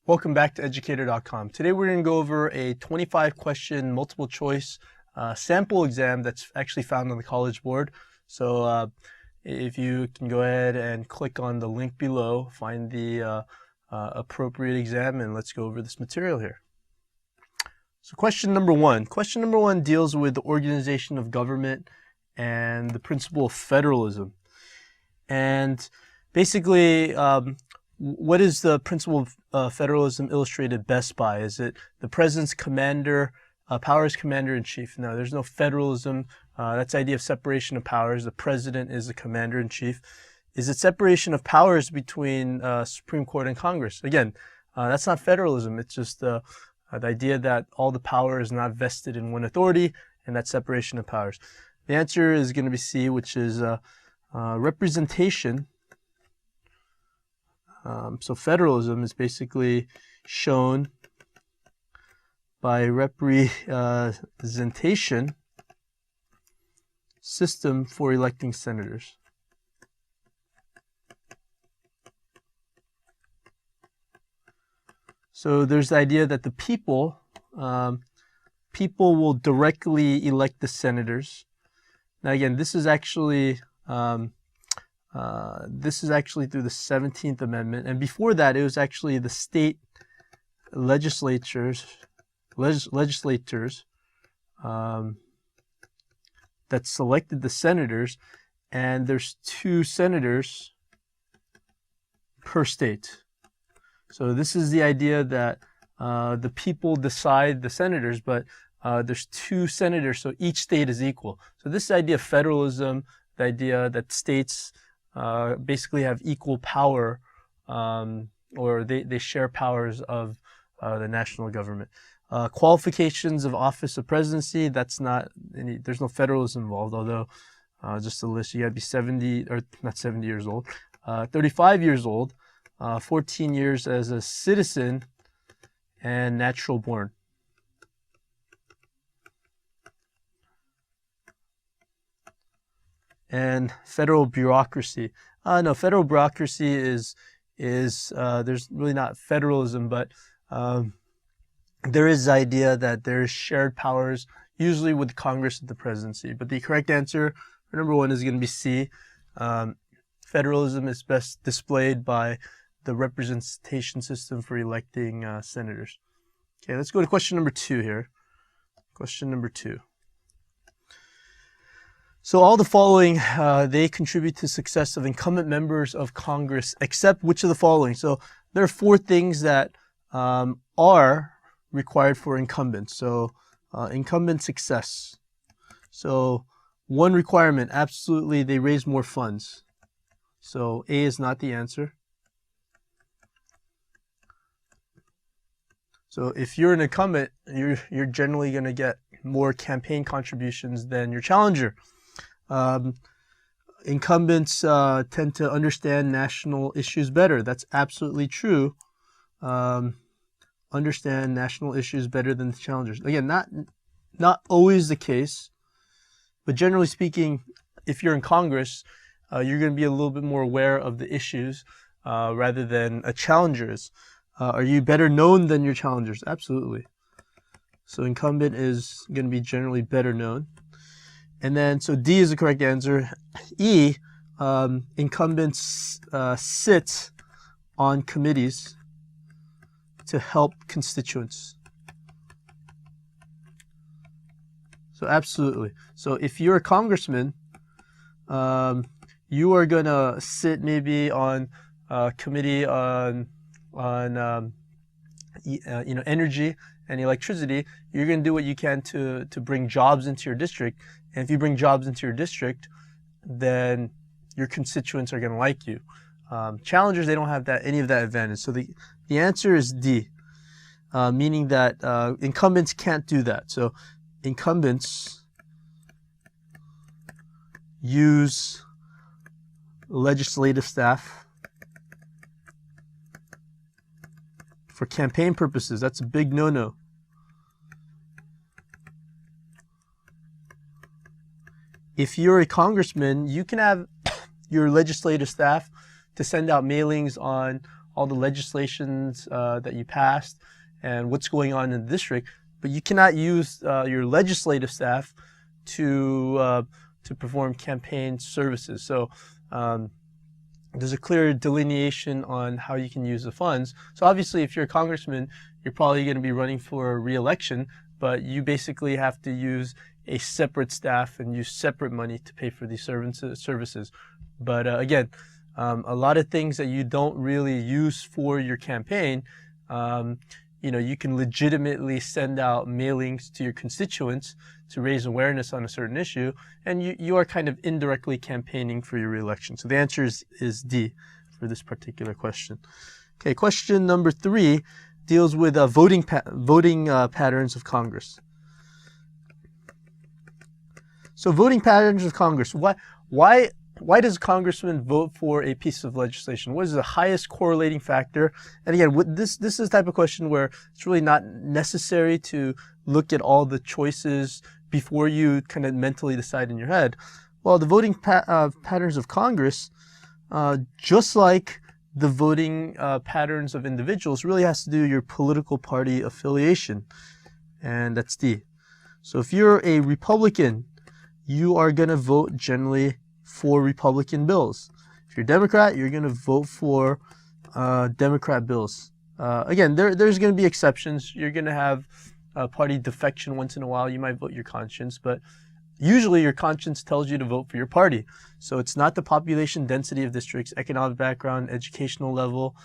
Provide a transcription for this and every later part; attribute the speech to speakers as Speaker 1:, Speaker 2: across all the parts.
Speaker 1: Welcome back to educator.com. Today we're going to go over a 25 question multiple choice sample exam that's actually found on the College Board. So if you can go ahead and click on the link below, find the appropriate exam, and let's go over this material here. So question number one. Question number one deals with the organization of government and the principle of federalism. And basically, what is the principle of federalism illustrated best by? Is it the president's power as commander-in-chief? No, there's no federalism. That's the idea of separation of powers. The president is the commander-in-chief. Is it separation of powers between Supreme Court and Congress? Again, that's not federalism. It's just the idea that all the power is not vested in one authority, and that's separation of powers. The answer is going to be C, which is representation. So federalism is basically shown by representation system for electing senators. So there's the idea that the people will directly elect the senators. Now again, this is actually through the 17th Amendment, and before that it was actually the state legislators that selected the senators, and there's 2 senators per state. So this is the idea that the people decide the senators, but there's 2 senators, so each state is equal. So this idea of federalism, the idea that states basically have equal power, or they share powers of the national government. Qualifications of office of presidency, there's no federalism involved, although just a list, you gotta be 70, or not 70 years old, 35 years old, 14 years as a citizen, and natural born. And federal bureaucracy. No, federal bureaucracy is there's really not federalism, but there is the idea that there's shared powers, usually with Congress and the presidency. But the correct answer for number 1 is going to be C. Federalism is best displayed by the representation system for electing senators. Okay, let's go to question number 2 here. Question number 2. So all the following, they contribute to the success of incumbent members of Congress, except which of the following? So there are 4 things that are required for incumbents. So incumbent success. So one requirement, absolutely, they raise more funds. So A is not the answer. So if you're an incumbent, you're generally going to get more campaign contributions than your challenger. Incumbents tend to understand national issues better. That's absolutely true. Understand national issues better than the challengers. Again, not always the case, but generally speaking, if you're in Congress, you're going to be a little bit more aware of the issues rather than a challenger is. Are you better known than your challengers? Absolutely. So incumbent is going to be generally better known. And then, so D is the correct answer. E, incumbents sit on committees to help constituents. So absolutely. So if you're a congressman, you are going to sit maybe on a committee on energy and electricity. You're going to do what you can to bring jobs into your district. And if you bring jobs into your district, then your constituents are going to like you. Challengers, they don't have any of that advantage. So the answer is D, meaning that incumbents can't do that. So incumbents use legislative staff for campaign purposes. That's a big no-no. If you're a congressman, you can have your legislative staff to send out mailings on all the legislations that you passed and what's going on in the district, but you cannot use your legislative staff to perform campaign services. So there's a clear delineation on how you can use the funds. So obviously, if you're a congressman, you're probably going to be running for re-election, but you basically have to use a separate staff and use separate money to pay for these services. But again, a lot of things that you don't really use for your campaign, you can legitimately send out mailings to your constituents to raise awareness on a certain issue, and you are kind of indirectly campaigning for your reelection. So the answer is D for this particular question. Okay, question number 3 deals with voting patterns of Congress. So voting patterns of Congress. Why does a congressman vote for a piece of legislation? What is the highest correlating factor? And again, this is the type of question where it's really not necessary to look at all the choices before you kind of mentally decide in your head. Well, the voting patterns of Congress, just like the voting patterns of individuals, really has to do with your political party affiliation. And that's D. So if you're a Republican, you are going to vote generally for Republican bills. If you're a Democrat, you're going to vote for Democrat bills. Again, there's going to be exceptions. You're going to have party defection once in a while. You might vote your conscience, but usually your conscience tells you to vote for your party. So it's not the population density of districts, economic background, educational level,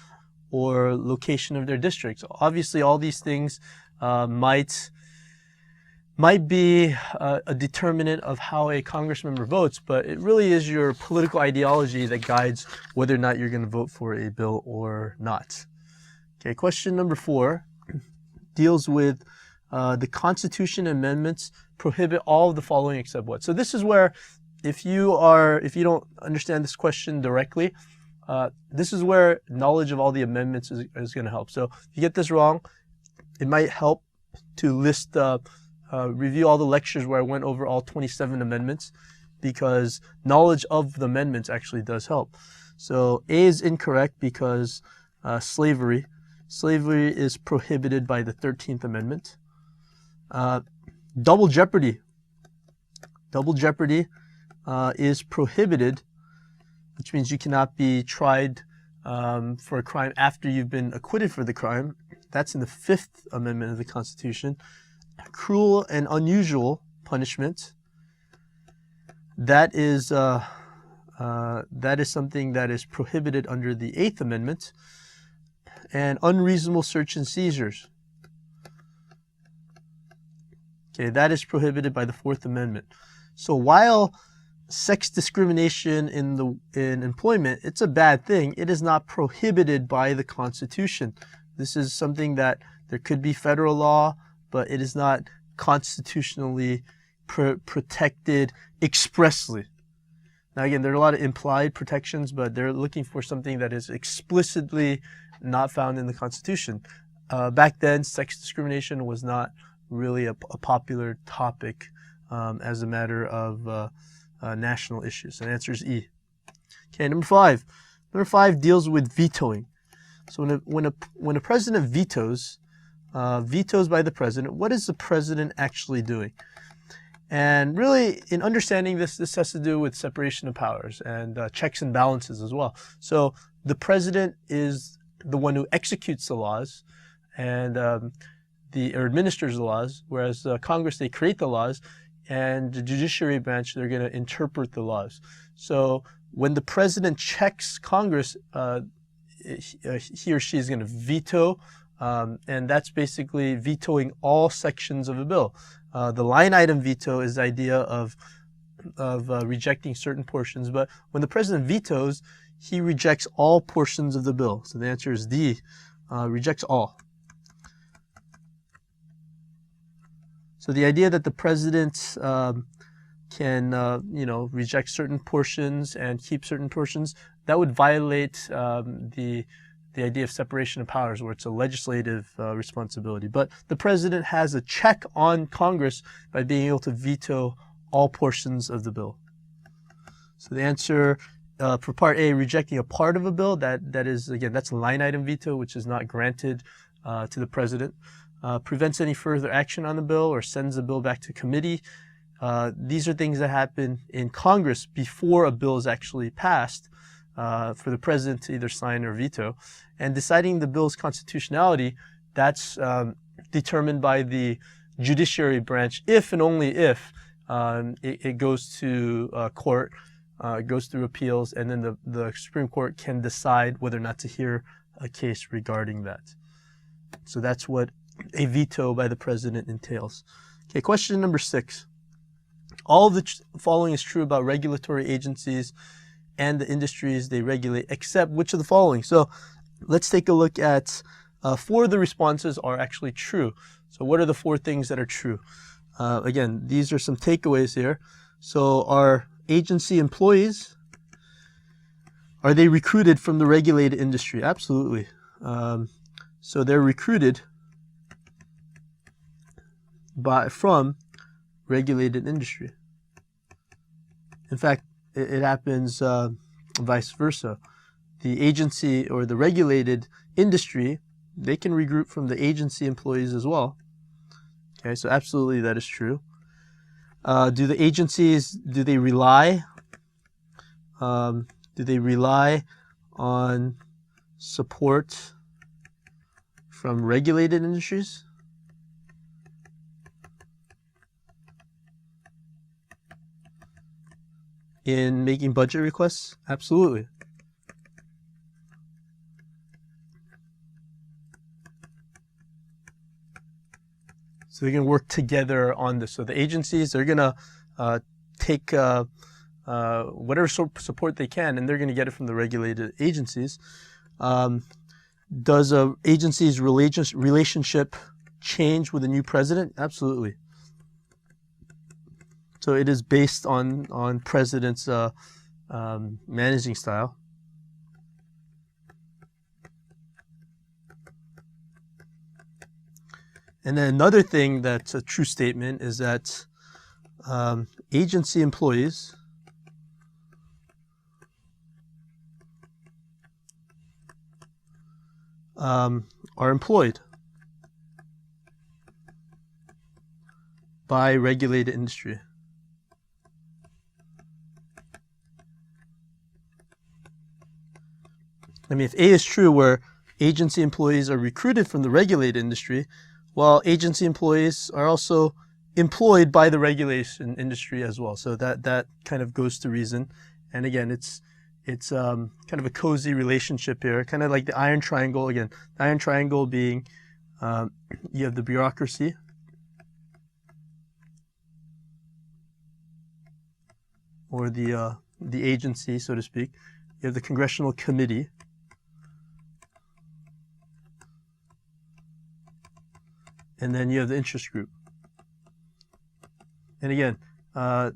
Speaker 1: or location of their districts. Obviously, all these things might be a determinant of how a Congress member votes, but it really is your political ideology that guides whether or not you're going to vote for a bill or not. Okay, question number 4 deals with the Constitution amendments prohibit all of the following except what. So this is where if you don't understand this question directly, this is where knowledge of all the amendments is going to help. So if you get this wrong, it might help to list review all the lectures where I went over all 27 amendments, because knowledge of the amendments actually does help. So A is incorrect because slavery is prohibited by the 13th Amendment. Double jeopardy is prohibited, which means you cannot be tried for a crime after you've been acquitted for the crime. That's in the 5th Amendment of the Constitution. Cruel and unusual punishment, that is something that is prohibited under the 8th Amendment. And unreasonable search and seizures, okay, that is prohibited by the 4th Amendment. So while sex discrimination in employment, it's a bad thing, it is not prohibited by the Constitution. This is something that there could be federal law, but it is not constitutionally protected expressly. Now again, there are a lot of implied protections, but they're looking for something that is explicitly not found in the Constitution. Back then, sex discrimination was not really a popular topic as a matter of national issues. So the answer is E. Okay, number 5. Number 5 deals with vetoing. So when a president vetoes by the president, what is the president actually doing? And really, in understanding this has to do with separation of powers and checks and balances as well. So the president is the one who executes the laws and or administers the laws, whereas Congress, they create the laws, and the judiciary branch, they're going to interpret the laws. So when the president checks Congress, he or she is going to veto, and that's basically vetoing all sections of a bill. The line item veto is the idea of rejecting certain portions, but when the president vetoes, he rejects all portions of the bill. So the answer is D, rejects all. So the idea that the president can reject certain portions and keep certain portions, that would violate the idea of separation of powers, where it's a legislative responsibility. But the president has a check on Congress by being able to veto all portions of the bill. So the answer for part A, rejecting a part of a bill, that is, again, that's a line item veto, which is not granted to the president. Prevents any further action on the bill or sends the bill back to committee. These are things that happen in Congress before a bill is actually passed for the president to either sign or veto. And deciding the bill's constitutionality, that's determined by the judiciary branch if and only if it goes to court, it goes through appeals, and then the Supreme Court can decide whether or not to hear a case regarding that. So that's what a veto by the president entails. Okay, question number 6. All of the following is true about regulatory agencies and the industries they regulate, except which of the following? So let's take a look at 4 of the responses are actually true. So what are the 4 things that are true? Again, these are some takeaways here. So are agency employees, are they recruited from the regulated industry? Absolutely. So they're recruited from regulated industry. In fact, it happens vice versa. The agency or the regulated industry, they can recruit from the agency employees as well. Okay, so absolutely that is true. Do the agencies, do they rely on support from regulated industries? In making budget requests? Absolutely. So they're going to work together on this. So the agencies, they're going to take whatever support they can, and they're going to get it from the regulated agencies. Does an agency's relationship change with a new president? Absolutely. So it is based on president's managing style. And then another thing that's a true statement is that agency employees are employed by regulated industry. I mean, if A is true, where agency employees are recruited from the regulated industry, well, agency employees are also employed by the regulation industry as well. So that kind of goes to reason. And again, it's kind of a cozy relationship here, kind of like the iron triangle. Again, the iron triangle being you have the bureaucracy, or the agency, so to speak. You have the congressional committee, and then you have the interest group. And again,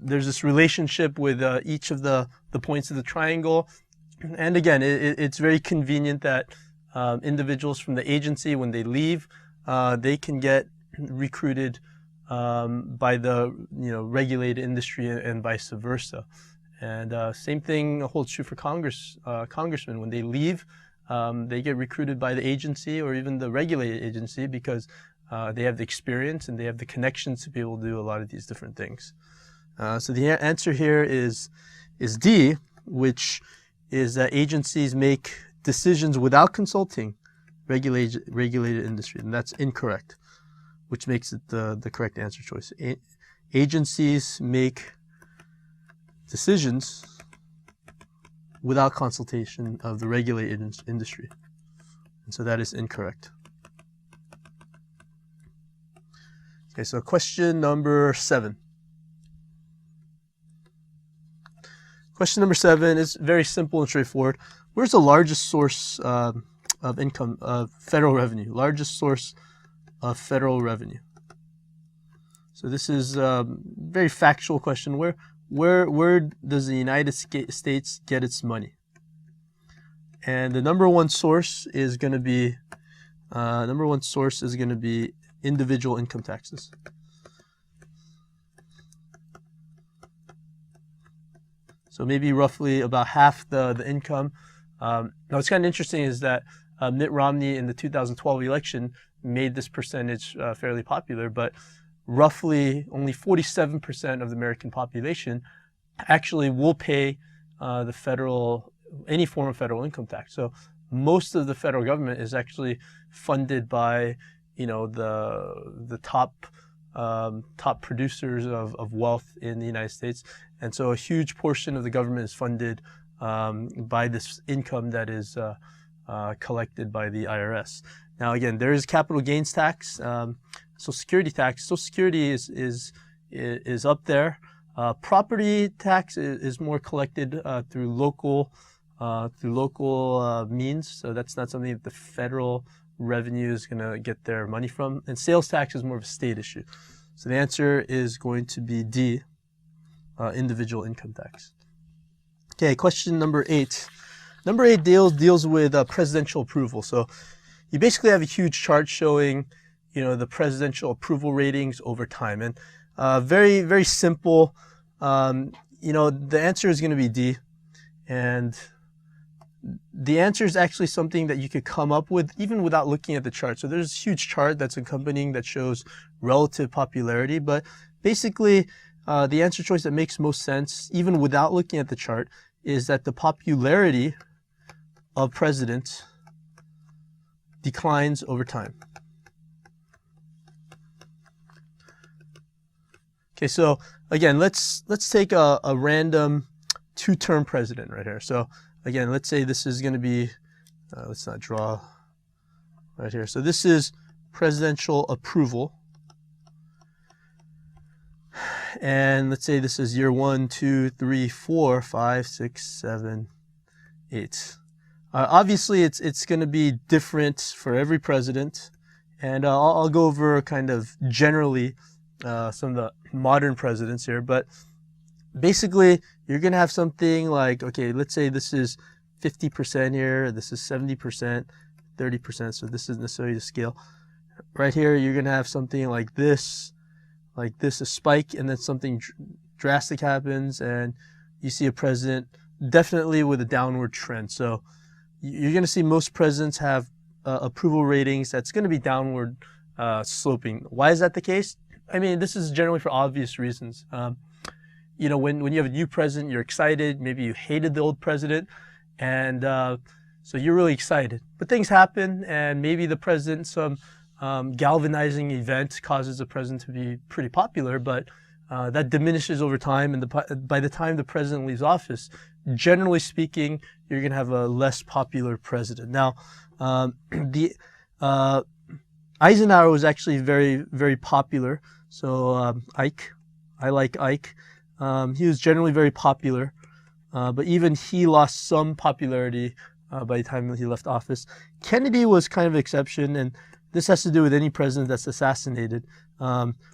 Speaker 1: there's this relationship with each of the points of the triangle. And again, it's very convenient that individuals from the agency, when they leave, they can get recruited by the regulated industry and vice versa. And same thing holds true for congressmen. When they leave, they get recruited by the agency or even the regulated agency because they have the experience and they have the connections to be able to do a lot of these different things. So the answer here is D, which is that agencies make decisions without consulting regulated industry, and that's incorrect, which makes it the correct answer choice. Agencies make decisions without consultation of the regulated industry, and so that is incorrect. Okay, so question number 7. Question number 7 is very simple and straightforward. Where's the largest source of income, of federal revenue? Largest source of federal revenue. So this is a very factual question. Where does the United States get its money? And the number one source is going to be individual income taxes. So maybe roughly about half the income. Now what's kind of interesting is that Mitt Romney in the 2012 election made this percentage fairly popular, but roughly only 47% of the American population actually will pay any form of federal income tax. So most of the federal government is actually funded by, the top producers of wealth in the United States. And so a huge portion of the government is funded by this income that is collected by the IRS. Now, again, there is capital gains tax, Social Security tax. Social Security is up there. Property tax is more collected through local means, so that's not something that the federal revenue is going to get their money from. And sales tax is more of a state issue. So the answer is going to be D, individual income tax. Okay, question number 8. Number 8 deals with presidential approval. So you basically have a huge chart showing, the presidential approval ratings over time, and very, very simple. The answer is going to be D, and the answer is actually something that you could come up with even without looking at the chart. So there's a huge chart that's accompanying that shows relative popularity, but basically the answer choice that makes most sense, even without looking at the chart, is that the popularity of presidents declines over time. Okay, so again, let's take a random 2-term president right here. So again, let's say this is going to be, let's not draw right here. So this is presidential approval. And let's say this is year 1, 2, 3, 4, 5, 6, 7, 8. Obviously, it's going to be different for every president. And I'll go over kind of generally some of the modern presidents here. But basically, you're going to have something like, okay, let's say this is 50% here, this is 70%, 30%, so this isn't necessarily the scale. Right here, you're going to have something like this, a spike, and then something drastic happens, and you see a president definitely with a downward trend. So you're going to see most presidents have approval ratings that's going to be downward sloping. Why is that the case? I mean, this is generally for obvious reasons. When you have a new president, you're excited. Maybe you hated the old president, and so you're really excited. But things happen, and maybe the president, some galvanizing event causes the president to be pretty popular, but that diminishes over time, and by the time the president leaves office, generally speaking, you're going to have a less popular president. Now, Eisenhower was actually very, very popular. So Ike, I like Ike. He was generally very popular, but even he lost some popularity by the time he left office. Kennedy was kind of an exception, and this has to do with any president that's assassinated.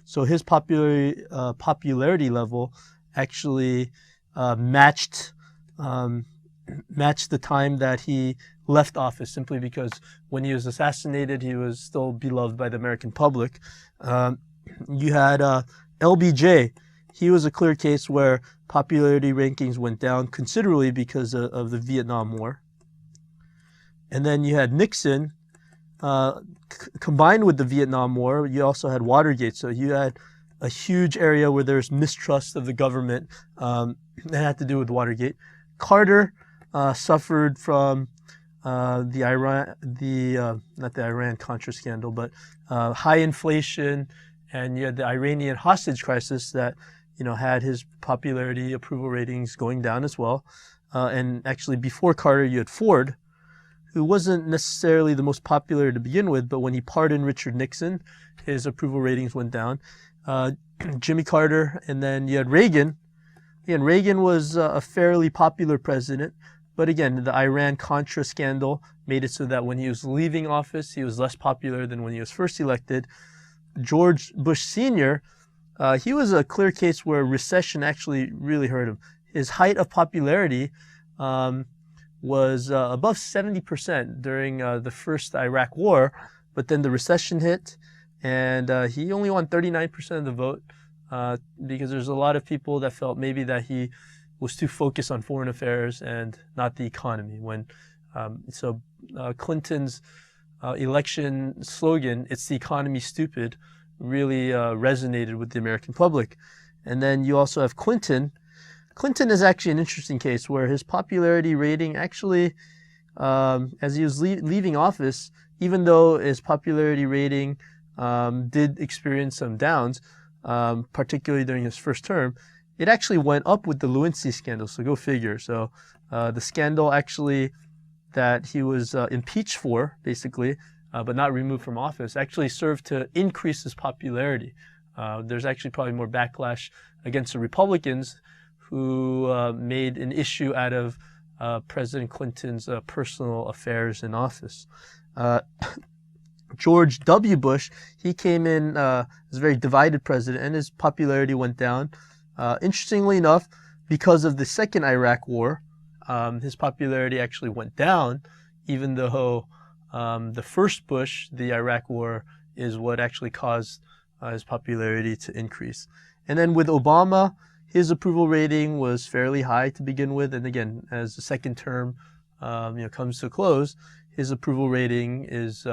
Speaker 1: So his popularity level actually matched the time that he left office, simply because when he was assassinated, he was still beloved by the American public. You had LBJ. He was a clear case where popularity rankings went down considerably because of the Vietnam War. And then you had Nixon. Combined with the Vietnam War, you also had Watergate. So you had a huge area where there's mistrust of the government. That had to do with Watergate. Carter suffered from not the Iran-Contra scandal, but high inflation, and you had the Iranian hostage crisis that had his popularity approval ratings going down as well. And actually, before Carter, you had Ford, who wasn't necessarily the most popular to begin with, but when he pardoned Richard Nixon, his approval ratings went down. Jimmy Carter, and then you had Reagan. Again, Reagan was a fairly popular president, but again, the Iran-Contra scandal made it so that when he was leaving office, he was less popular than when he was first elected. George Bush Sr., he was a clear case where recession actually really hurt him. His height of popularity was above 70% during the first Iraq War, but then the recession hit, and he only won 39% of the vote because there's a lot of people that felt maybe that he was too focused on foreign affairs and not the economy. Clinton's election slogan, "It's the economy, stupid," really resonated with the American public. And then you also have Clinton. Clinton is actually an interesting case where his popularity rating actually, as he was leaving office, even though his popularity rating did experience some downs, particularly during his first term, it actually went up with the Lewinsky scandal. So go figure. So the scandal actually that he was impeached for, basically, but not removed from office, actually served to increase his popularity. There's actually probably more backlash against the Republicans who made an issue out of President Clinton's personal affairs in office. George W. Bush, he came in as a very divided president, and his popularity went down. Interestingly enough, because of the second Iraq War, his popularity actually went down, even though the first Bush, the Iraq War, is what actually caused his popularity to increase. And then with Obama, his approval rating was fairly high to begin with, and again, as the second term comes to a close, his approval rating is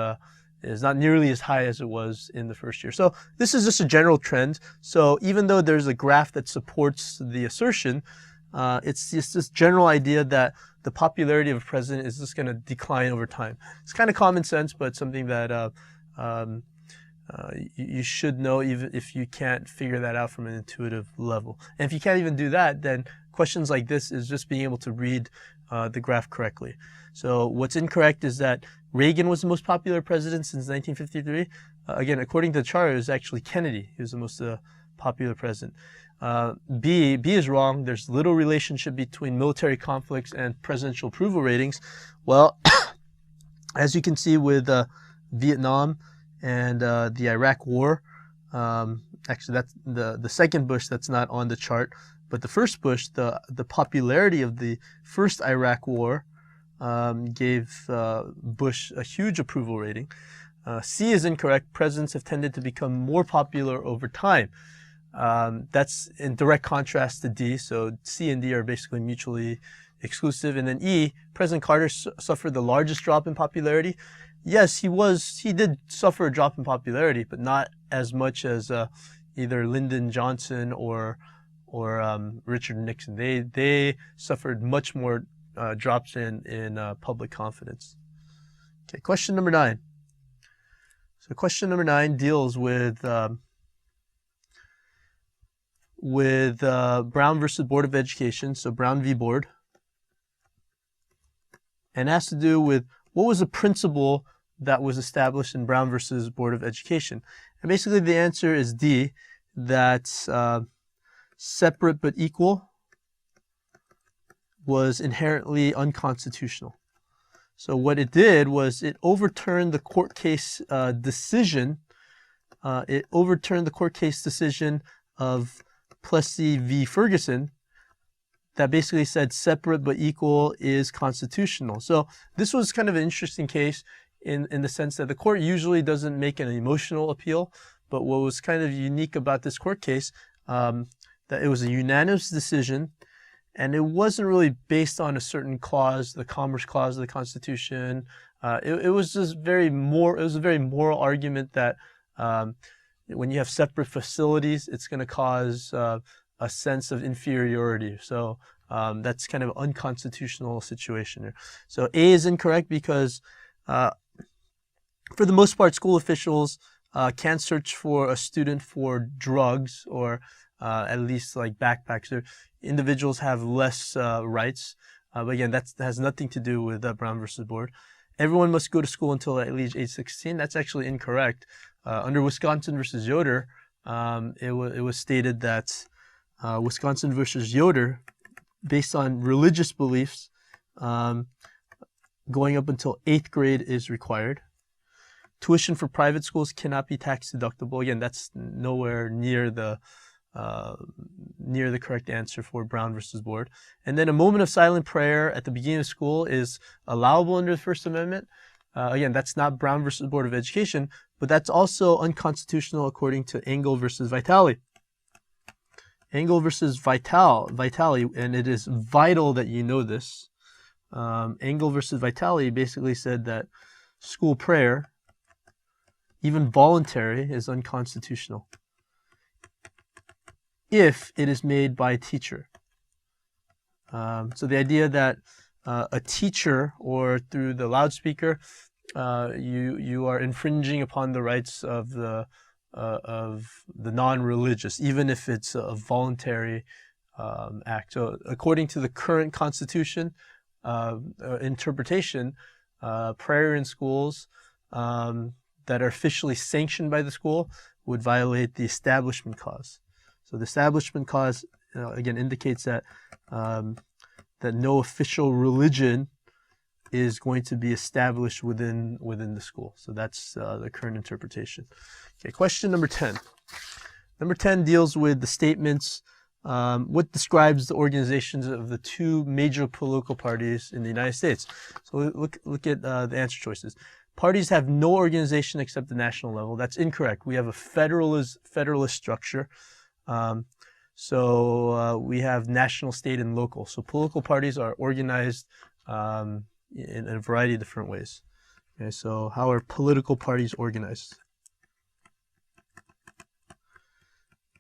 Speaker 1: not nearly as high as it was in the first year. So this is just a general trend. So even though there's a graph that supports the assertion, it's just this general idea that the popularity of a president is just going to decline over time. It's kind of common sense, but something that you should know even if you can't figure that out from an intuitive level. And if you can't even do that, then questions like this is just being able to read the graph correctly. So what's incorrect is that Reagan was the most popular president since 1953. Again, according to the chart, it was actually Kennedy who was the most popular president. B is wrong. There's little relationship between military conflicts and presidential approval ratings. Well, as you can see with Vietnam and the Iraq War, actually that's the second Bush that's not on the chart, but the first Bush, the popularity of the first Iraq War gave Bush a huge approval rating. C is incorrect. Presidents have tended to become more popular over time. That's in direct contrast to D. So C and D are basically mutually exclusive. And then E, President Carter suffered the largest drop in popularity. Yes, he did suffer a drop in popularity, but not as much as either Lyndon Johnson or Richard Nixon. They suffered much more drops in public confidence. Okay, question number 9. So question number 9 deals with Brown versus Board of Education, so Brown v. Board, and has to do with what was the principle that was established in Brown versus Board of Education. And basically the answer is D, that separate but equal was inherently unconstitutional. So what it did was it overturned the court case decision. It overturned the court case decision of Plessy v. Ferguson that basically said separate but equal is constitutional. So this was kind of an interesting case in the sense that the court usually doesn't make an emotional appeal, but what was kind of unique about this court case, that it was a unanimous decision, and it wasn't really based on a certain clause, the Commerce Clause of the Constitution. It was just it was a very moral argument that when you have separate facilities, it's going to cause a sense of inferiority. So that's kind of an unconstitutional situation here. So A is incorrect because for the most part, school officials can't search for a student for drugs or at least like backpacks. Individuals have less rights. But again, that has nothing to do with Brown versus Board. Everyone must go to school until at least age 16. That's actually incorrect. Under Wisconsin versus Yoder, it was stated that Wisconsin versus Yoder, based on religious beliefs, going up until 8th grade is required. Tuition for private schools cannot be tax deductible. Again, that's nowhere near the correct answer for Brown versus Board. And then a moment of silent prayer at the beginning of school is allowable under the First Amendment. Again, that's not Brown versus Board of Education, but that's also unconstitutional according to Engel versus Vitale. Engel versus Vitale, and it is vital that you know this. Engel versus Vitale basically said that school prayer, even voluntary, is unconstitutional if it is made by a teacher. So the idea that a teacher or through the loudspeaker, you are infringing upon the rights of the non-religious, even if it's a voluntary act. So according to the current Constitution interpretation, prayer in schools that are officially sanctioned by the school would violate the Establishment Clause. So the Establishment Clause again indicates that that no official religion is going to be established within the school. So that's the current interpretation. Okay, question number 10. Number 10 deals with the statements, what describes the organizations of the two major political parties in the United States. So look at the answer choices. Parties have no organization except the national level. That's incorrect. We have a federalist structure. So we have national, state, and local. So political parties are organized in a variety of different ways. Okay, so how are political parties organized?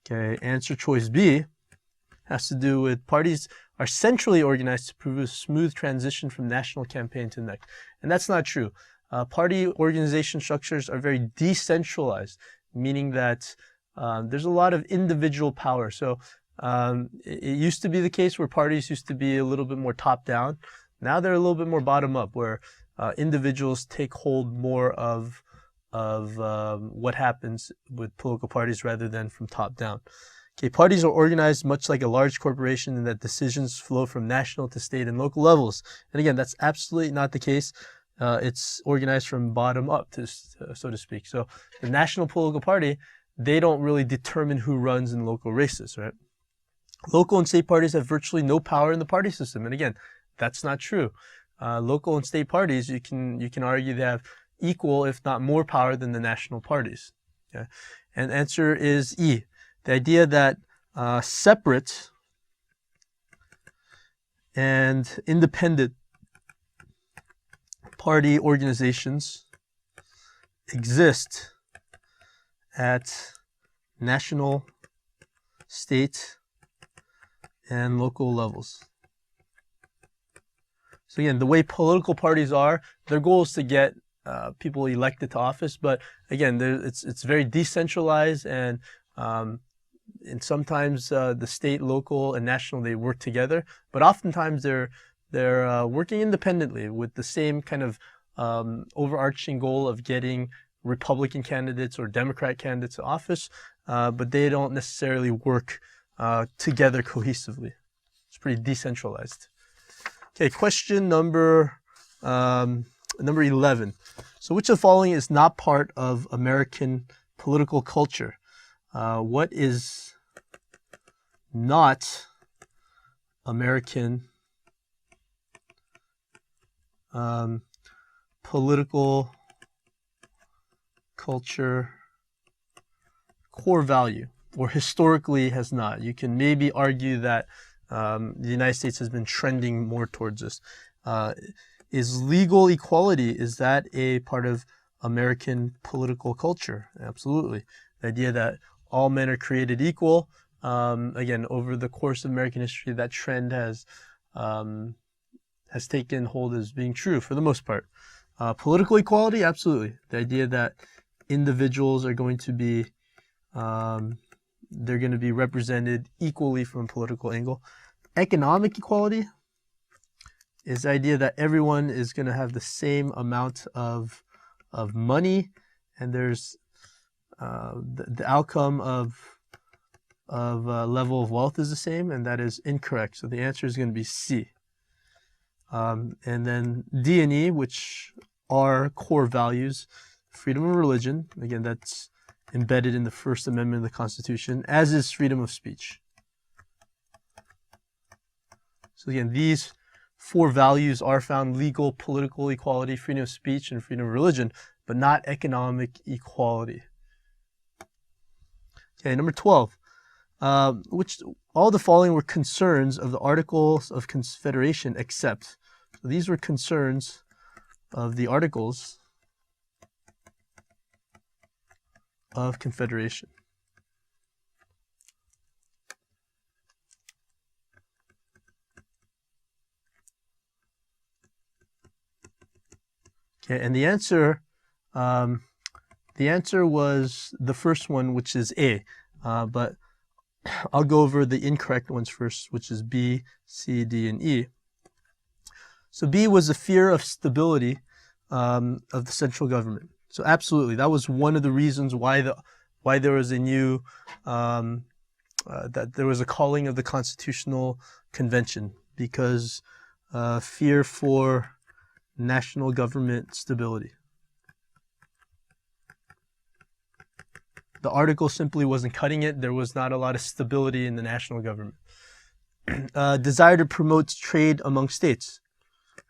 Speaker 1: Okay, answer choice B has to do with parties are centrally organized to prove a smooth transition from national campaign to the next. And that's not true. Party organization structures are very decentralized, meaning that there's a lot of individual power. So it used to be the case where parties used to be a little bit more top-down. Now they're a little bit more bottom-up, where individuals take hold more of what happens with political parties rather than from top-down. Okay, parties are organized much like a large corporation in that decisions flow from national to state and local levels. And again, that's absolutely not the case. It's organized from bottom up, so to speak. So the national political party, they don't really determine who runs in local races, right? Local and state parties have virtually no power in the party system. And again, that's not true. Local and state parties, you can argue they have equal, if not more power than the national parties. Okay? And answer is E. The idea that separate and independent party organizations exist at national, state, and local levels. So again, the way political parties are, their goal is to get people elected to office, but again, it's very decentralized, and sometimes the state, local, and national, they work together, but oftentimes they're working independently with the same kind of overarching goal of getting Republican candidates or Democrat candidates to office, but they don't necessarily work together cohesively. It's pretty decentralized. Okay, question number 11. So which of the following is not part of American political culture? What is not American political culture core value, or historically has not? You can maybe argue that the United States has been trending more towards this. Is legal equality, is that a part of American political culture? Absolutely. The idea that all men are created equal, again, over the course of American history, that trend has taken hold as being true for the most part. Political equality, absolutely. The idea that individuals are going to be they're going to be represented equally from a political angle. Economic equality is the idea that everyone is going to have the same amount of money, and there's the outcome of level of wealth is the same, and that is incorrect. So the answer is going to be C. And then D and E, which are core values, freedom of religion. Again, that's embedded in the First Amendment of the Constitution, as is freedom of speech. So again, these four values are found: legal, political equality, freedom of speech, and freedom of religion, but not economic equality. Okay, number 12. which all the following were concerns of the Articles of Confederation except. So these were concerns of the Articles of Confederation. Okay, and the answer was the first one, which is A, but I'll go over the incorrect ones first, which is B, C, D, and E. So B was the fear of stability of the central government. So absolutely, that was one of the reasons why there was a new that there was a calling of the Constitutional Convention, because fear for national government stability. The article simply wasn't cutting it. There was not a lot of stability in the national government. Desire to promote trade among states.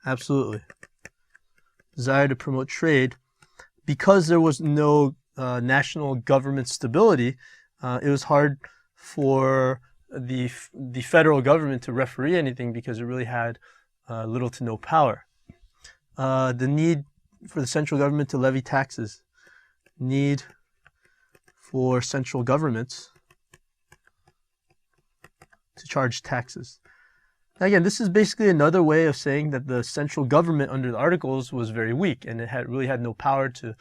Speaker 1: Absolutely. Desire to promote trade. Because there was no national government stability, it was hard for the federal government to referee anything because it really had little to no power. The need for the central government to levy taxes. Need for central governments to charge taxes. Now again, this is basically another way of saying that the central government under the Articles was very weak, and it really had no power to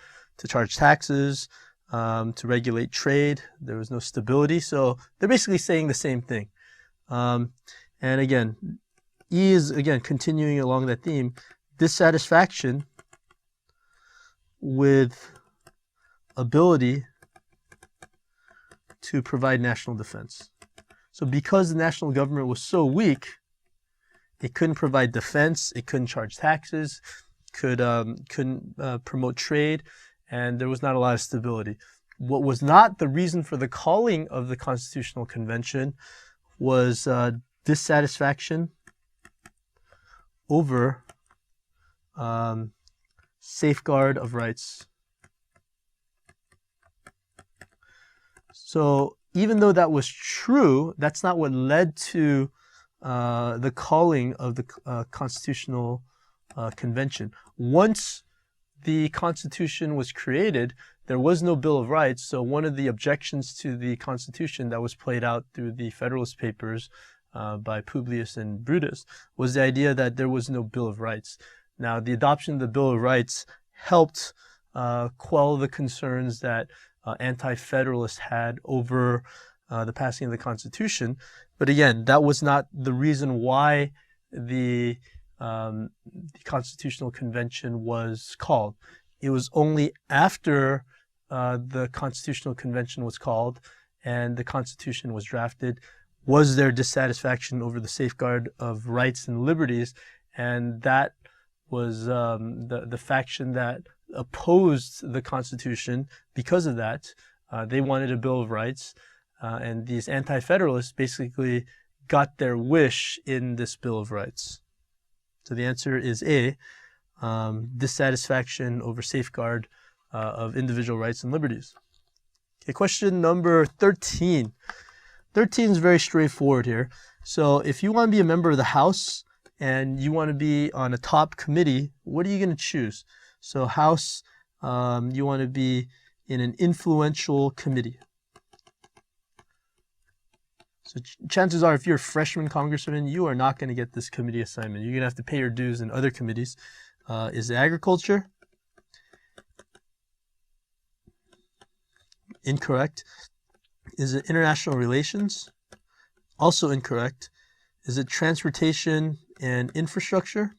Speaker 1: charge taxes, to regulate trade. There was no stability. So they're basically saying the same thing. And again, E is again continuing along that theme. Dissatisfaction with ability to provide national defense. So because the national government was so weak, it couldn't provide defense, it couldn't charge taxes, couldn't promote trade, and there was not a lot of stability. What was not the reason for the calling of the Constitutional Convention was dissatisfaction over safeguard of rights. So even though that was true, that's not what led to the calling of the Constitutional Convention. Once the Constitution was created, there was no Bill of Rights. So one of the objections to the Constitution that was played out through the Federalist Papers by Publius and Brutus was the idea that there was no Bill of Rights. Now, the adoption of the Bill of Rights helped quell the concerns that anti-federalists had over the passing of the Constitution. But again, that was not the reason why the Constitutional Convention was called. It was only after the Constitutional Convention was called and the Constitution was drafted was there dissatisfaction over the safeguard of rights and liberties, and that was the faction that opposed the Constitution. Because of that, they wanted a Bill of Rights, and these anti-federalists basically got their wish in this Bill of Rights. So the answer is A, dissatisfaction over safeguard of individual rights and liberties. Okay, question number 13. 13 is very straightforward here. So if you want to be a member of the House and you want to be on a top committee, what are you going to choose? So House, you want to be in an influential committee. So chances are, if you're a freshman congressman, you are not going to get this committee assignment. You're going to have to pay your dues in other committees. Is it agriculture? Incorrect. Is it international relations? Also incorrect. Is it transportation and infrastructure?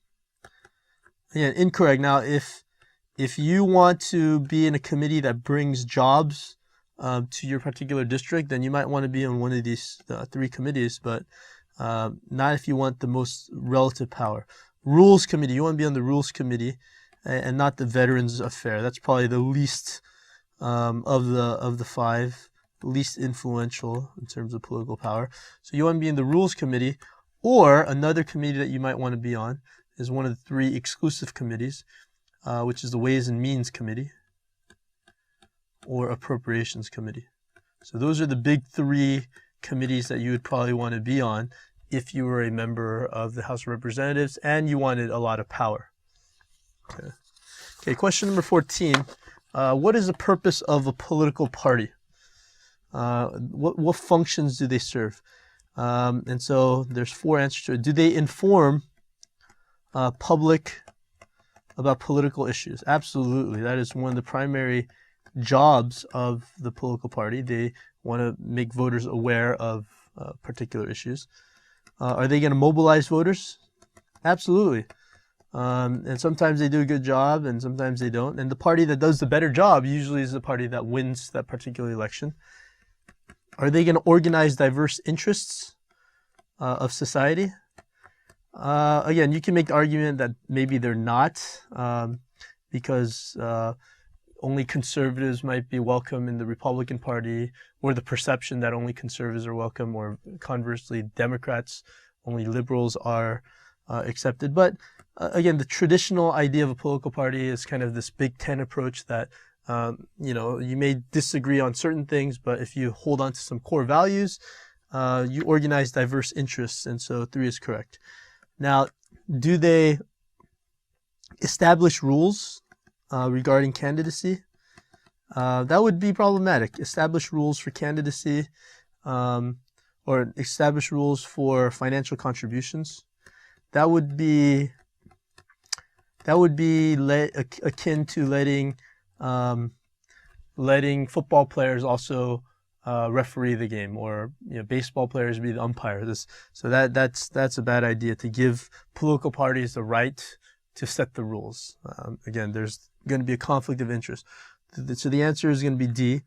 Speaker 1: Again, incorrect. Now, if you want to be in a committee that brings jobs to your particular district, then you might want to be on one of these three committees, but not if you want the most relative power. Rules committee, you want to be on the rules committee and not the veterans affair. That's probably the least of the five, least influential in terms of political power. So you want to be in the rules committee, or another committee that you might want to be on is one of the three exclusive committees, which is the Ways and Means Committee or Appropriations Committee. So those are the big three committees that you would probably want to be on if you were a member of the House of Representatives and you wanted a lot of power. Okay, question number 14. What is the purpose of a political party? What functions do they serve? And so there's 4 answers to it. Do they inform public about political issues? Absolutely. That is one of the primary jobs of the political party. They want to make voters aware of particular issues. Are they going to mobilize voters? Absolutely. And sometimes they do a good job and sometimes they don't. And the party that does the better job usually is the party that wins that particular election. Are they going to organize diverse interests of society? Again, you can make the argument that maybe they're not, because only conservatives might be welcome in the Republican Party, or the perception that only conservatives are welcome, or conversely, Democrats, only liberals are accepted. But again, the traditional idea of a political party is kind of this Big Ten approach that you may disagree on certain things, but if you hold on to some core values, you organize diverse interests, and so 3 is correct. Now, do they establish rules regarding candidacy? That would be problematic. Establish rules for candidacy, or establish rules for financial contributions. That would be akin to letting football players also referee the game, or baseball players be the umpire. So that's a bad idea, to give political parties the right to set the rules. Again, there's going to be a conflict of interest. So the answer is going to be D,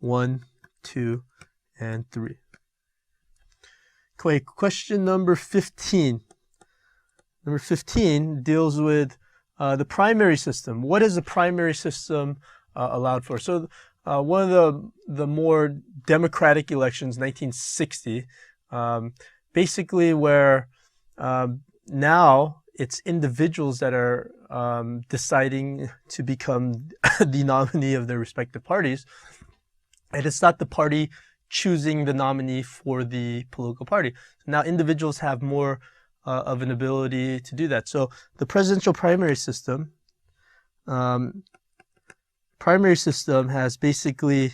Speaker 1: 1, 2, and 3. Okay, question number 15. Number 15 deals with the primary system. What is the primary system allowed for? So one of the more democratic elections, 1960, basically where now it's individuals that are deciding to become the nominee of their respective parties, and it's not the party choosing the nominee for the political party. Now individuals have more of an ability to do that. So the presidential primary system has basically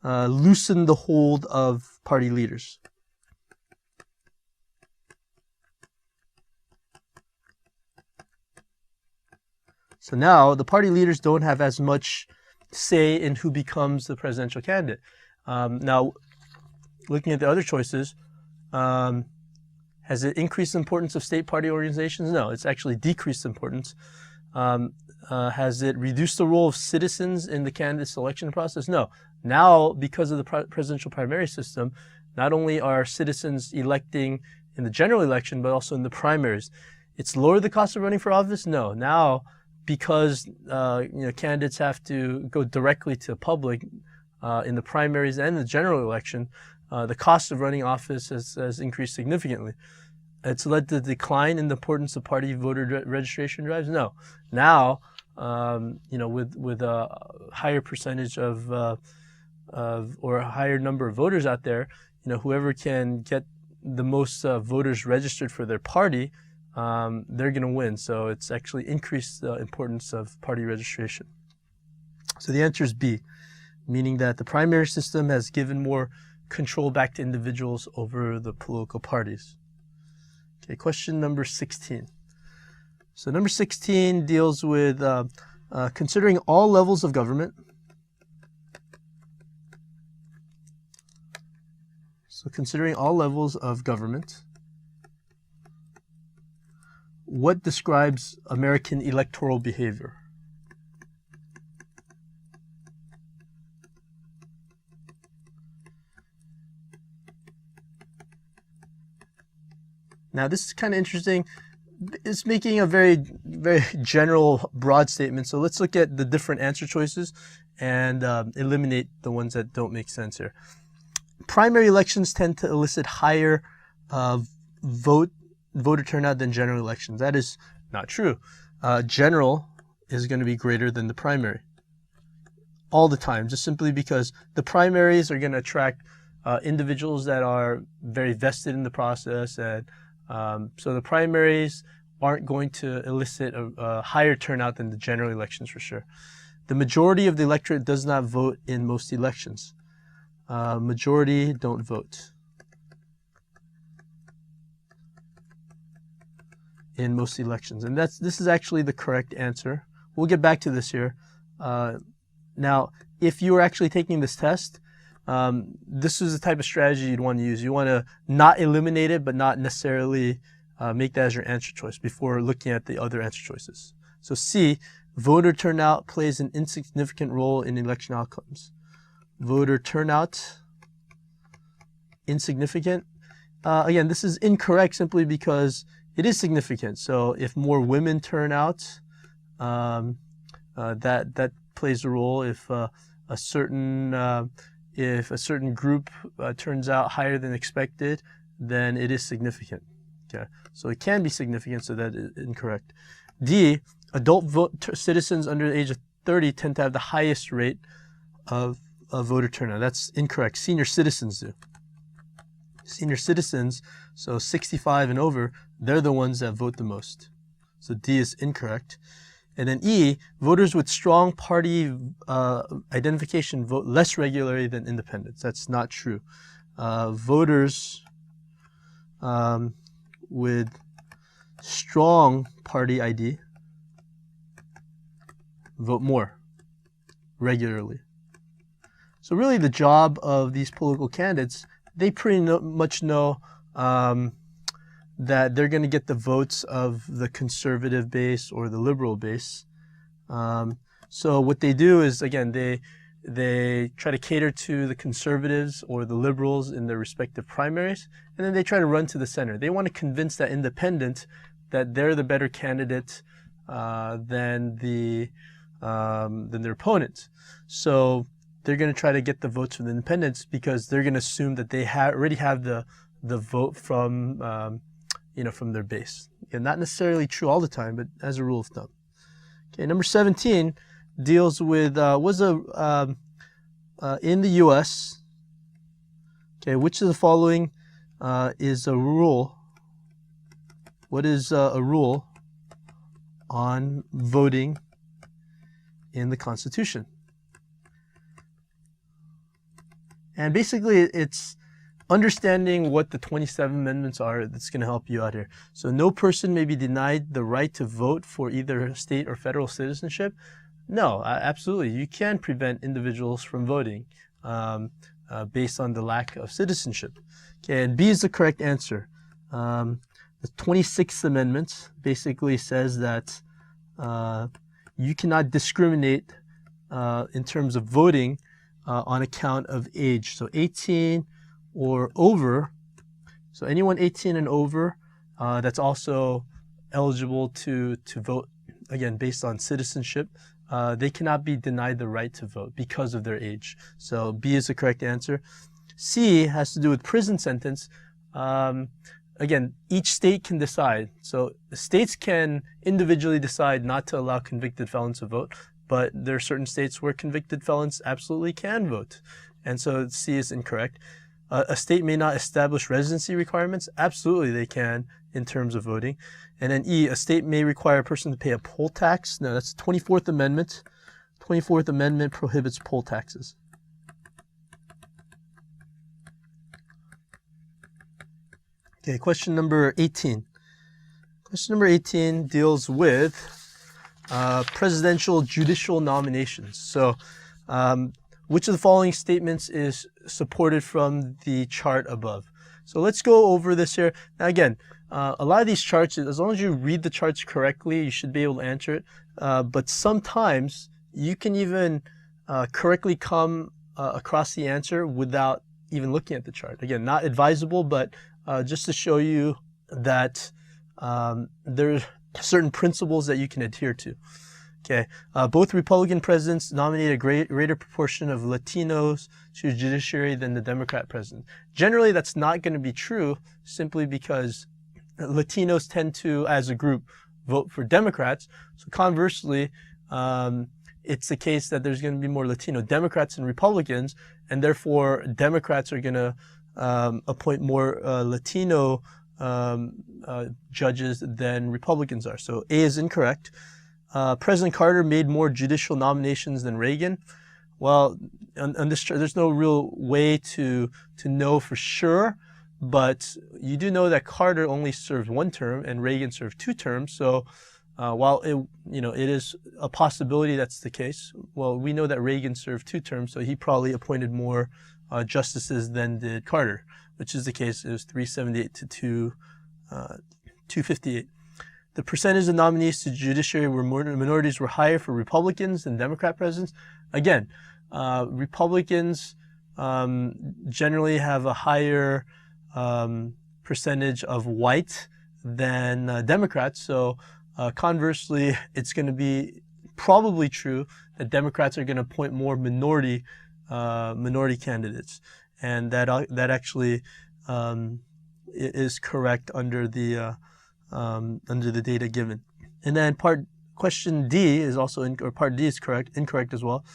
Speaker 1: loosened the hold of party leaders. So now the party leaders don't have as much say in who becomes the presidential candidate. Now, looking at the other choices, has it increased the importance of state party organizations? No, it's actually decreased importance. Has it reduced the role of citizens in the candidate selection process? No. Now, because of the presidential primary system, not only are citizens electing in the general election, but also in the primaries. It's lowered the cost of running for office? No. Now, because candidates have to go directly to the public in the primaries and the general election, the cost of running office has increased significantly. It's led to decline in the importance of party voter registration drives? No. Now, with a higher percentage of or a higher number of voters out there, whoever can get the most voters registered for their party, they're going to win. So it's actually increased the importance of party registration. So the answer is B, meaning that the primary system has given more control back to individuals over the political parties. Okay, question number 16. So number 16 deals with considering all levels of government. So considering all levels of government, what describes American electoral behavior? Now, this is kind of interesting. It's making a very, very general, broad statement. So let's look at the different answer choices and eliminate the ones that don't make sense here. Primary elections tend to elicit higher voter turnout than general elections. That is not true. General is going to be greater than the primary all the time, just simply because the primaries are going to attract individuals that are very vested in the process, and so the primaries aren't going to elicit a higher turnout than the general elections for sure. The majority of the electorate does not vote in most elections. Majority don't vote in most elections, and this is actually the correct answer. We'll get back to this here. Now, if you were actually taking this test, this is the type of strategy you'd want to use. You want to not eliminate it, but not necessarily make that as your answer choice before looking at the other answer choices. So C, voter turnout plays an insignificant role in election outcomes. Voter turnout, insignificant. Again, this is incorrect simply because it is significant. So if more women turn out, that plays a role. If a certain group turns out higher than expected, then it is significant. Okay, so it can be significant, so that is incorrect. D, adult citizens under the age of 30 tend to have the highest rate of voter turnout. That's incorrect. Senior citizens do. Senior citizens, so 65 and over, they're the ones that vote the most. So D is incorrect. And then E, voters with strong party identification vote less regularly than independents. That's not true. Voters with strong party ID vote more regularly. So really the job of these political candidates, they pretty much know that they're going to get the votes of the conservative base or the liberal base. So what they do is, again, they try to cater to the conservatives or the liberals in their respective primaries, and then they try to run to the center. They want to convince that independent that they're the better candidate than their opponent. So they're going to try to get the votes from the independents because they're going to assume that they already have the vote from from their base. And not necessarily true all the time, but as a rule of thumb. Okay, number 17 deals with in the U.S. Okay, which of the following is a rule? What is a rule on voting in the Constitution? And basically, it's understanding what the 27 amendments are that's going to help you out here. So no person may be denied the right to vote for either state or federal citizenship. No, absolutely. You can prevent individuals from voting based on the lack of citizenship. Okay, and B is the correct answer. The 26th Amendment basically says that you cannot discriminate in terms of voting on account of age. So 18 or over, so anyone 18 and over that's also eligible to vote, again, based on citizenship, they cannot be denied the right to vote because of their age. So B is the correct answer. C has to do with prison sentence. Again, each state can decide. So the states can individually decide not to allow convicted felons to vote, but there are certain states where convicted felons absolutely can vote. And so C is incorrect. A state may not establish residency requirements. Absolutely they can in terms of voting. And then E, a state may require a person to pay a poll tax. No, that's the 24th Amendment. 24th Amendment prohibits poll taxes. Okay, question number 18. Question number 18 deals with presidential judicial nominations. So, which of the following statements is supported from the chart above? So let's go over this here. Now again, a lot of these charts, as long as you read the charts correctly, you should be able to answer it. But sometimes you can even correctly come across the answer without even looking at the chart. Again, not advisable, but just to show you that there are certain principles that you can adhere to. Okay, both Republican presidents nominated a greater proportion of Latinos to the judiciary than the Democrat president. Generally, that's not going to be true simply because Latinos tend to, as a group, vote for Democrats. So conversely, it's the case that there's going to be more Latino Democrats and Republicans, and therefore Democrats are going to appoint more Latino judges than Republicans are. So A is incorrect. President Carter made more judicial nominations than Reagan. Well, on this chart, there's no real way to know for sure, but you do know that Carter only served 1 term and Reagan served 2 terms. So while it is a possibility that's the case, well, we know that Reagan served 2 terms, so he probably appointed more justices than did Carter, which is the case. It was 378 to 258. The percentage of nominees to judiciary where minorities were higher for Republicans than Democrat presidents. Again, Republicans generally have a higher percentage of white than Democrats. So conversely, it's going to be probably true that Democrats are going to appoint more minority candidates, and that actually is correct under the data given. And then question D is also part D is incorrect as well.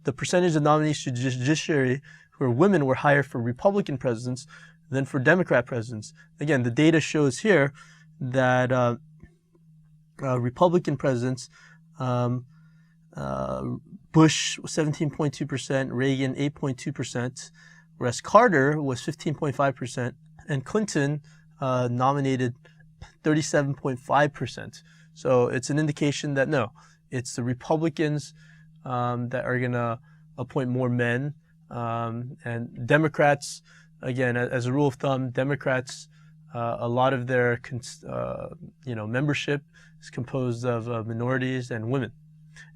Speaker 1: The percentage of nominees to judiciary who are women were higher for Republican presidents than for Democrat presidents. Again, the data shows here that Republican presidents, Bush 17.2%, Reagan 8.2%, whereas Carter was 15.5%, and Clinton nominated 37.5%. So it's an indication that no, it's the Republicans that are going to appoint more men, and Democrats, again, as a rule of thumb, Democrats, a lot of their membership is composed of minorities and women.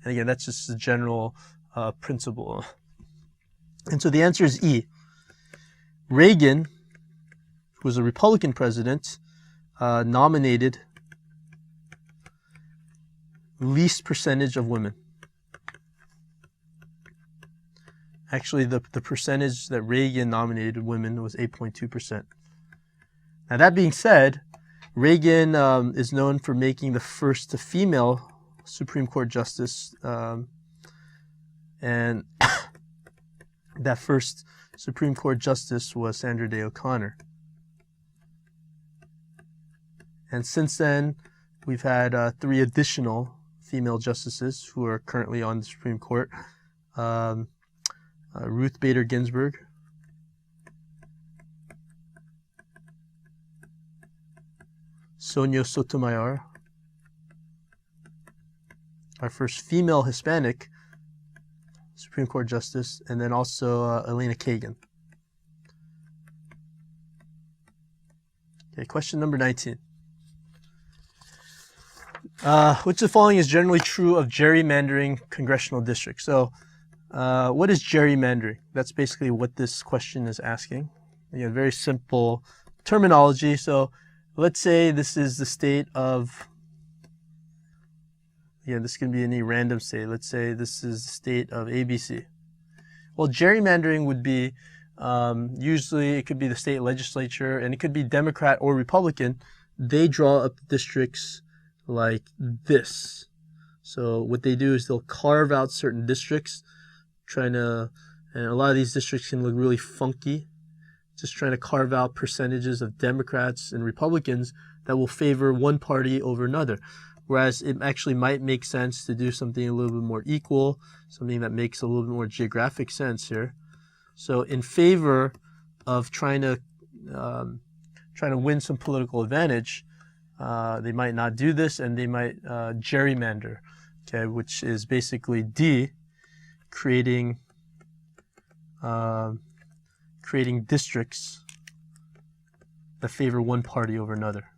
Speaker 1: And again, that's just a general principle. And so the answer is E. Reagan, who was a Republican president, nominated least percentage of women. Actually, the percentage that Reagan nominated women was 8.2%. Now, that being said, Reagan is known for making the first female Supreme Court justice, and that first Supreme Court justice was Sandra Day O'Connor. And since then, we've had 3 additional female justices who are currently on the Supreme Court. Ruth Bader Ginsburg, Sonia Sotomayor, our first female Hispanic Supreme Court justice, and then also Elena Kagan. Okay, question number 19. Which of the following is generally true of gerrymandering congressional districts? So, what is gerrymandering? That's basically what this question is asking. Again, very simple terminology. So, let's say this is the state of, this can be any random state. Let's say this is the state of ABC. Well, gerrymandering would be, usually it could be the state legislature, and it could be Democrat or Republican. They draw up districts like this. So what they do is they'll carve out certain districts, and a lot of these districts can look really funky, just trying to carve out percentages of Democrats and Republicans that will favor one party over another. Whereas it actually might make sense to do something a little bit more equal, something that makes a little bit more geographic sense here. So in favor of trying to win some political advantage, they might not do this, and they might gerrymander, okay, which is basically D, creating districts that favor one party over another.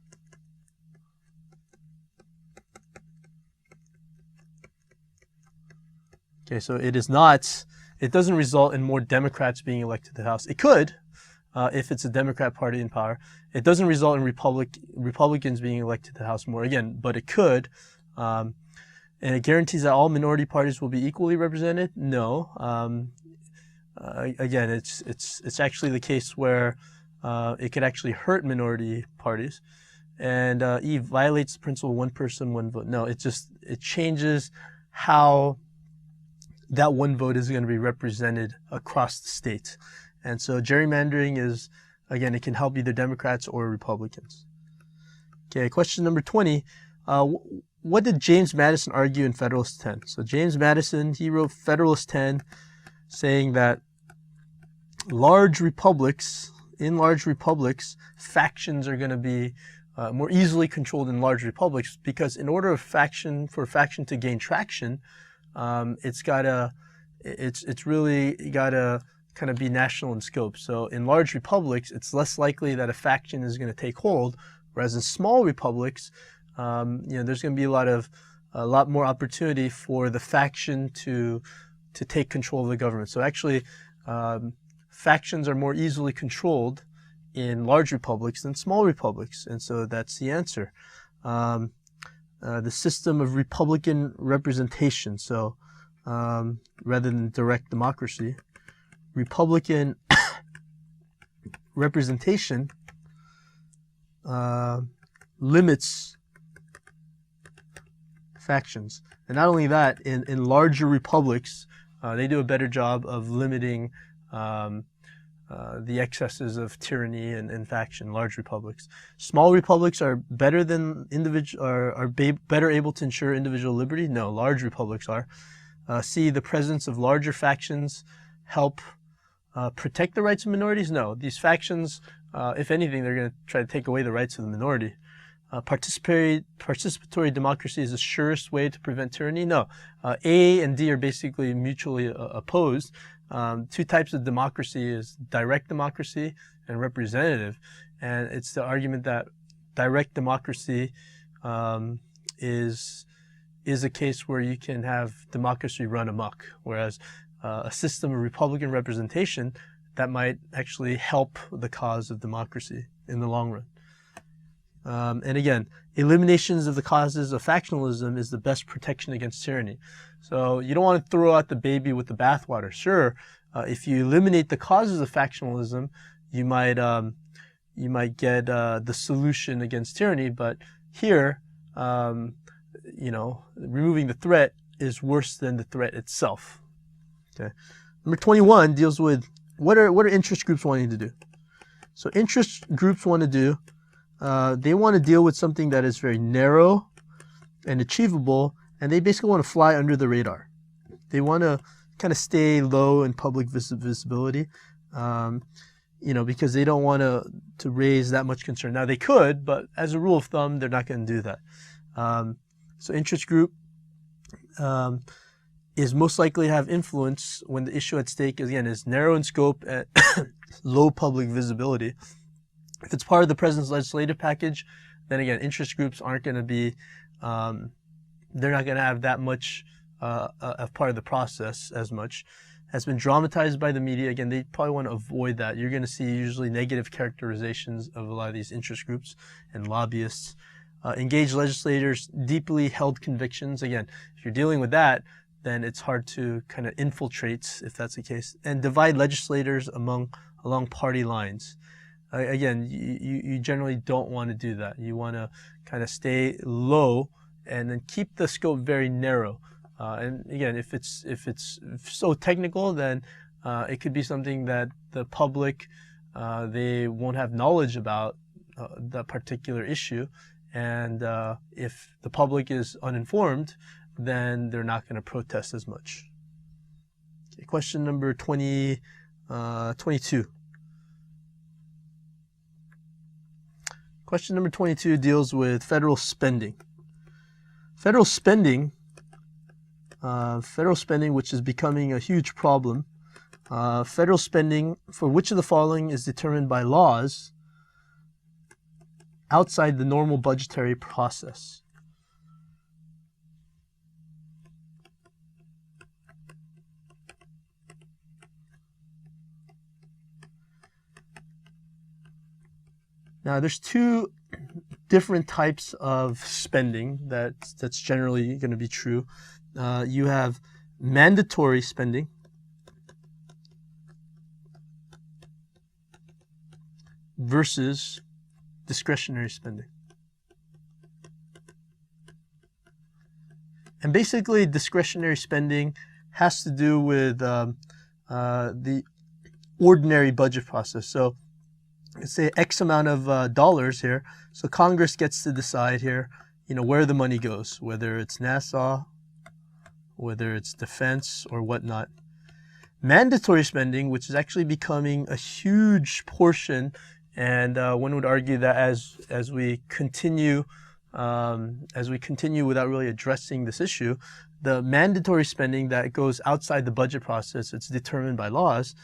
Speaker 1: Okay, so it doesn't result in more Democrats being elected to the House. It could, if it's a Democrat party in power. It doesn't result in Republicans being elected to the House more, again, but it could. And it guarantees that all minority parties will be equally represented? No. Again, it's actually the case where it could actually hurt minority parties. And E, violates the principle one person, one vote. No, it changes how that one vote is going to be represented across the state. And so gerrymandering is, again, it can help either Democrats or Republicans. Okay, question number 20. What did James Madison argue in Federalist 10? So James Madison, he wrote Federalist 10 saying that in large republics, factions are going to be more easily controlled in large republics, because in order for a faction to gain traction, it's really gotta kind of be national in scope. So in large republics, it's less likely that a faction is going to take hold, whereas in small republics, there's going to be a lot more opportunity for the faction to take control of the government. So actually, factions are more easily controlled in large republics than small republics, and so that's the answer. The system of Republican representation. So rather than direct democracy, Republican representation limits factions. And not only that, in larger republics, they do a better job of limiting the excesses of tyranny and faction. Large republics. Small republics are better than better able to ensure individual liberty. No, large republics are. See, the presence of larger factions help protect the rights of minorities? No, these factions, if anything, they're going to try to take away the rights of the minority. Participatory democracy is the surest way to prevent tyranny? No. A and D are basically mutually opposed. Two types of democracy is direct democracy and representative. And it's the argument that direct democracy is a case where you can have democracy run amok, whereas a system of Republican representation, that might actually help the cause of democracy in the long run. And again, eliminations of the causes of factionalism is the best protection against tyranny. So you don't want to throw out the baby with the bathwater. Sure, if you eliminate the causes of factionalism, you might get the solution against tyranny. But here, removing the threat is worse than the threat itself. Okay. Number 21 deals with what are interest groups wanting to do. So interest groups want to do. They want to deal with something that is very narrow and achievable, and they basically want to fly under the radar. They want to kind of stay low in public visibility, because they don't want to raise that much concern. Now they could, but as a rule of thumb, they're not going to do that. So interest group is most likely to have influence when the issue at stake is narrow in scope and low public visibility. If it's part of the president's legislative package, then again, interest groups aren't going to be, they're not going to have that much of part of the process as much. Has been dramatized by the media. Again, they probably want to avoid that. You're going to see usually negative characterizations of a lot of these interest groups and lobbyists. Engage legislators, deeply held convictions. Again, if you're dealing with that, then it's hard to kind of infiltrate, if that's the case, and divide legislators along party lines. Again, you generally don't want to do that. You want to kind of stay low and then keep the scope very narrow. And again, if it's so technical, then it could be something that the public they won't have knowledge about that particular issue, and if the public is uninformed, then they're not going to protest as much. Okay, question number 22. Question number 22 deals with federal spending. Federal spending, which is becoming a huge problem. Federal spending, for which of the following is determined by laws outside the normal budgetary process? Now, there's two different types of spending that's generally going to be true. You have mandatory spending versus discretionary spending. And basically, discretionary spending has to do with the ordinary budget process. So let's say X amount of dollars here. So Congress gets to decide here, where the money goes, whether it's NASA, whether it's defense or whatnot. Mandatory spending, which is actually becoming a huge portion, and one would argue that as we continue without really addressing this issue, the mandatory spending that goes outside the budget process, it's determined by laws.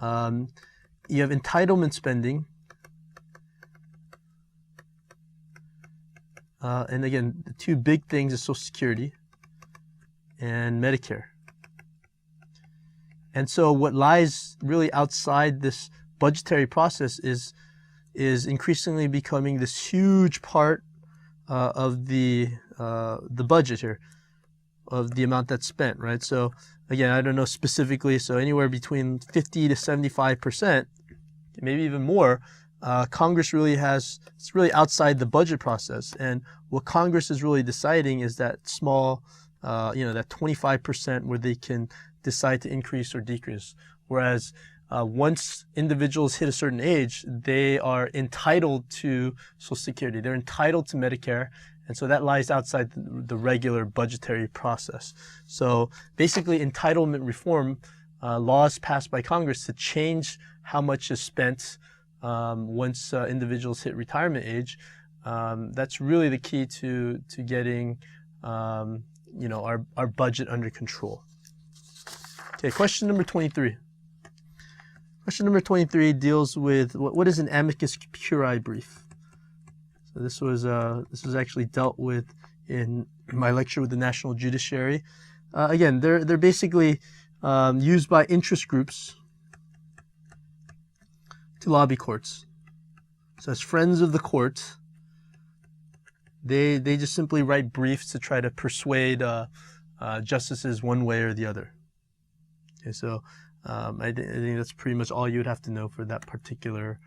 Speaker 1: You have entitlement spending. And again, the two big things is Social Security and Medicare. And so what lies really outside this budgetary process is increasingly becoming this huge part of the budget here, of the amount that's spent, right? So again, I don't know specifically, so anywhere between 50 to 75%, maybe even more, Congress really it's really outside the budget process. And what Congress is really deciding is that small, that 25% where they can decide to increase or decrease. Whereas once individuals hit a certain age, they are entitled to Social Security. They're entitled to Medicare. And so that lies outside the regular budgetary process. So basically entitlement reform, laws passed by Congress to change how much is spent once individuals hit retirement age, that's really the key to getting our budget under control. Okay, question number 23. Question number 23 deals with what is an amicus curiae brief. So this was actually dealt with in my lecture with the National Judiciary. Again, they're basically used by interest groups to lobby courts. So as friends of the court, they just simply write briefs to try to persuade justices one way or the other. Okay, so I think that's pretty much all you would have to know for that particular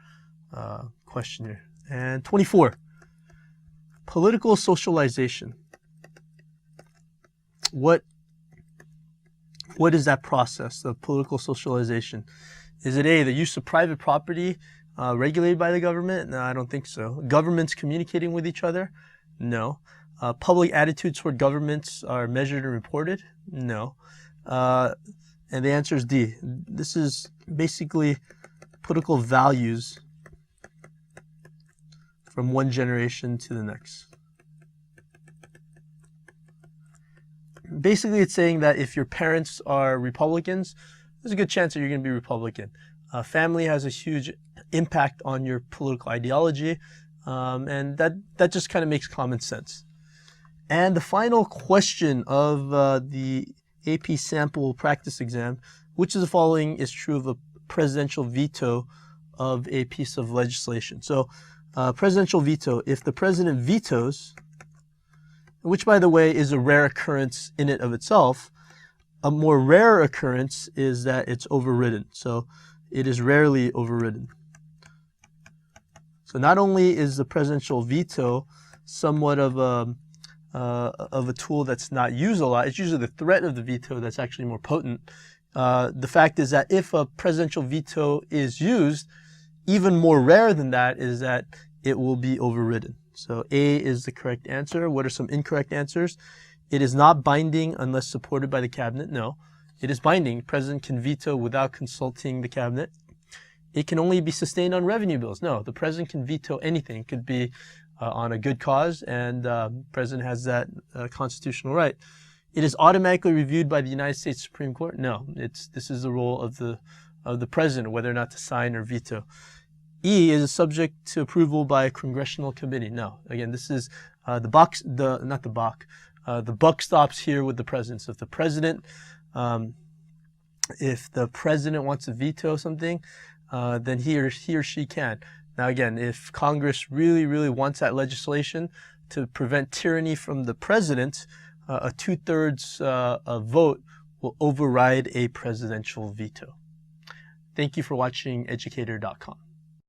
Speaker 1: question here. And 24, political socialization. What is that process of political socialization? Is it A, the use of private property regulated by the government? No, I don't think so. Governments communicating with each other? No. Public attitudes toward governments are measured and reported? No. And the answer is D. This is basically political values from one generation to the next. Basically, it's saying that if your parents are Republicans, there's a good chance that you're going to be Republican. Family has a huge impact on your political ideology, and that just kind of makes common sense. And the final question of the AP sample practice exam, which of the following is true of a presidential veto of a piece of legislation? So presidential veto, if the president vetoes, which by the way is a rare occurrence in and of itself, a more rare occurrence is that it's overridden. So it is rarely overridden. So not only is the presidential veto somewhat of a tool that's not used a lot, it's usually the threat of the veto that's actually more potent. The fact is that if a presidential veto is used, even more rare than that is that it will be overridden. So A is the correct answer. What are some incorrect answers? It is not binding unless supported by the cabinet. No, it is binding. The president can veto without consulting the cabinet. It can only be sustained on revenue bills. No, the president can veto anything. It could be on a good cause, and the president has that constitutional right. It is automatically reviewed by the United States Supreme Court. No, this is the role of the president, whether or not to sign or veto. E is subject to approval by a congressional committee. No, again, this is the buck stops here with the president. So if the president wants to veto something, then he or she can. Now again, if Congress really, really wants that legislation to prevent tyranny from the president, a 2/3 vote will override a presidential veto. Thank you for watching educator.com.